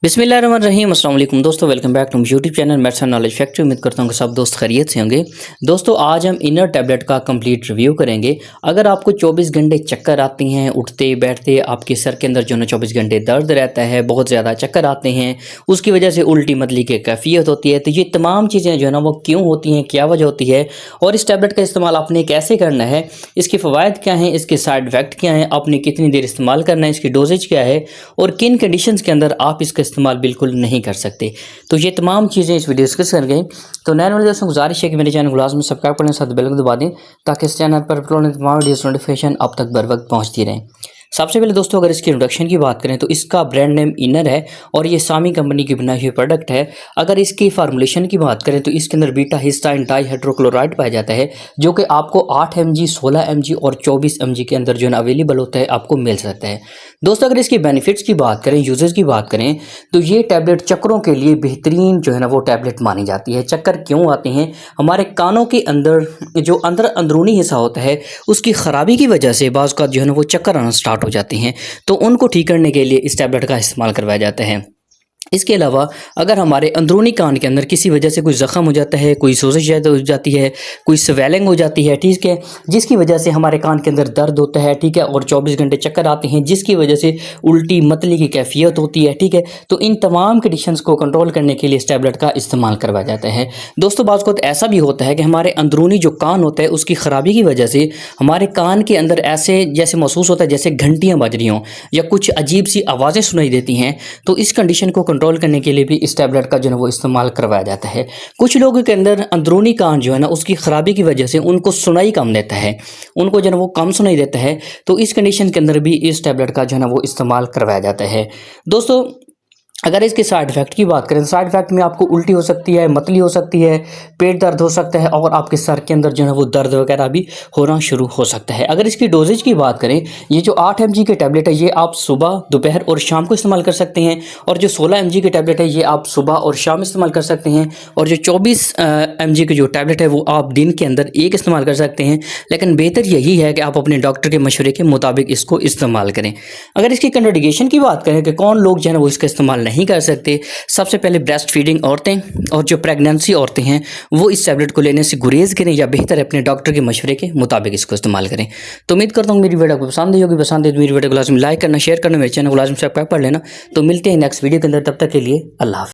बिस्मिल्लाहिर्रहमानिर्रहीम। अस्सलाम वालेकुम दोस्तों, welcome back to YouTube channel medicine knowledge factory. उम्मीद करता हूँ कि सब दोस्त खैरियत से होंगे। दोस्तों आज हम इनर टैबलेट का कंप्लीट रिव्यू करेंगे। अगर आपको 24 घंटे चक्कर आती हैं, उठते बैठते आपके सर के अंदर जो है 24 घंटे दर्द रहता है, बहुत ज़्यादा चक्कर आते हैं, उसकी वजह से उल्टी मतली की कैफियत होती है, तो ये तमाम चीज़ें जो है ना वो क्यों होती हैं, क्या वजह होती है और इस टैबलेट का इस्तेमाल आपने कैसे करना है, इसके फ़वाइद क्या हैं, इसके साइड इफ़ेक्ट क्या हैं, आपने कितनी देर इस्तेमाल करना है, इसकी डोजेज क्या है और किन कंडीशंस के अंदर आप इसका इस्तेमाल बिल्कुल नहीं कर सकते। तो ये तमाम चीज़ें इस वीडियो डिस्कस कर गए। तो नए वाले दोस्तों गुजारिश है कि मेरे चैनल को लाजमी सब्सक्राइब करें, साथ बेल को दबा दें ताकि इस चैनल पर अपलोड होने तमाम वीडियोस नोटिफिकेशन अब तक बर वक्त पहुँचती रहें। सबसे पहले दोस्तों अगर इसकी इंट्रोडक्शन की बात करें तो इसका ब्रांड नेम इनर है और ये सामी कंपनी की बनाई हुई प्रोडक्ट है। अगर इसकी फार्मूलेशन की बात करें तो इसके अंदर बीटा हिस्टाइन डाईहाइड्रोक्लोराइड पाया जाता है, जो कि आपको 8 mg, 16 mg और 24 mg के अंदर जो है अवेलेबल होता है, आपको मिल सकता है। दोस्तों अगर इसके बेनिफिट्स की बात करें, यूजेस की बात करें, तो ये टैबलेट चक्करों के लिए बेहतरीन जो है ना वो टैबलेट मानी जाती है। चक्कर क्यों आते हैं? हमारे कानों के अंदर जो अंदरूनी हिस्सा होता है उसकी ख़राबी की वजह से बाज़ का जो है ना वो चक्कर आना स्टार्ट हो जाते हैं, तो उनको ठीक करने के लिए इस टैबलेट का इस्तेमाल करवाया जाता है। इसके अलावा अगर हमारे अंदरूनी कान के अंदर किसी वजह से कोई ज़ख़म हो जाता है, कोई सोजिश हो जाती है, कोई स्वेलिंग हो जाती है, ठीक है, जिसकी वजह से हमारे कान के अंदर दर्द होता है, ठीक है, और 24 घंटे चक्कर आते हैं, जिसकी वजह से उल्टी मतली की कैफियत होती है, ठीक है, तो इन तमाम कंडीशंस को कंट्रोल करने के लिए इस टैबलेट का इस्तेमाल करवाया जाता है। दोस्तों बाज़ वक़्त ऐसा भी होता है कि हमारे अंदरूनी जो कान होता है उसकी ख़राबी की वजह से हमारे कान के अंदर ऐसे जैसे महसूस होता है जैसे घंटियाँ बज रही हों या कुछ अजीब सी आवाज़ें सुनाई देती हैं, तो इस कंडीशन को कंट्रोल करने के लिए भी इस टैबलेट का जो है वो इस्तेमाल करवाया जाता है। कुछ लोगों के अंदर अंदरूनी कान जो है ना उसकी ख़राबी की वजह से उनको सुनाई कम देता है, उनको जो है वो कम सुनाई देता है, तो इस कंडीशन के अंदर भी इस टैबलेट का जो है ना वो इस्तेमाल करवाया जाता है। दोस्तों अगर इसके साइड इफ़ेक्ट की बात करें तो साइड इफ़ेक्ट में आपको उल्टी हो सकती है, मतली हो सकती है, पेट दर्द हो सकता है और आपके सर के अंदर जो है वो दर्द वगैरह भी होना शुरू हो सकता है। अगर इसकी डोजेज की बात करें, ये जो 8 mg के टैबलेट है ये आप सुबह, दोपहर और शाम को इस्तेमाल कर सकते हैं, और जो 16 mg के टैबलेट है ये आप सुबह और शाम इस्तेमाल कर सकते हैं, और जो 24 mg के जो टैबलेट है वो आप दिन के अंदर एक इस्तेमाल कर सकते हैं। लेकिन बेहतर यही है कि आप अपने डॉक्टर के मशवरे के मुताबिक इसको इस्तेमाल करें। अगर इसकी कंट्राइंडिकेशन की बात करें कि कौन लोग जो है वो इसका इस्तेमाल नहीं कर सकते, सबसे पहले ब्रेस्ट फीडिंग औरतें और जो प्रेगनेंसी औरतें हैं वो इस टैबलेट को लेने से गुरेज करें या बेहतर अपने डॉक्टर के मशवरे के मुताबिक इसको इस्तेमाल करें। तो उम्मीद करता हूँ मेरी वीडियो आपको पसंद आई होगी। पसंद है तो मेरी वीडियो को लाजमी लाइक करना, शेयर करना, मेरे चैनल को लाजमी सब्सक्राइब कर लेना। तो मिलते हैं नेक्स्ट वीडियो के अंदर, तब तक के लिए अल्लाह हाफ़िज़।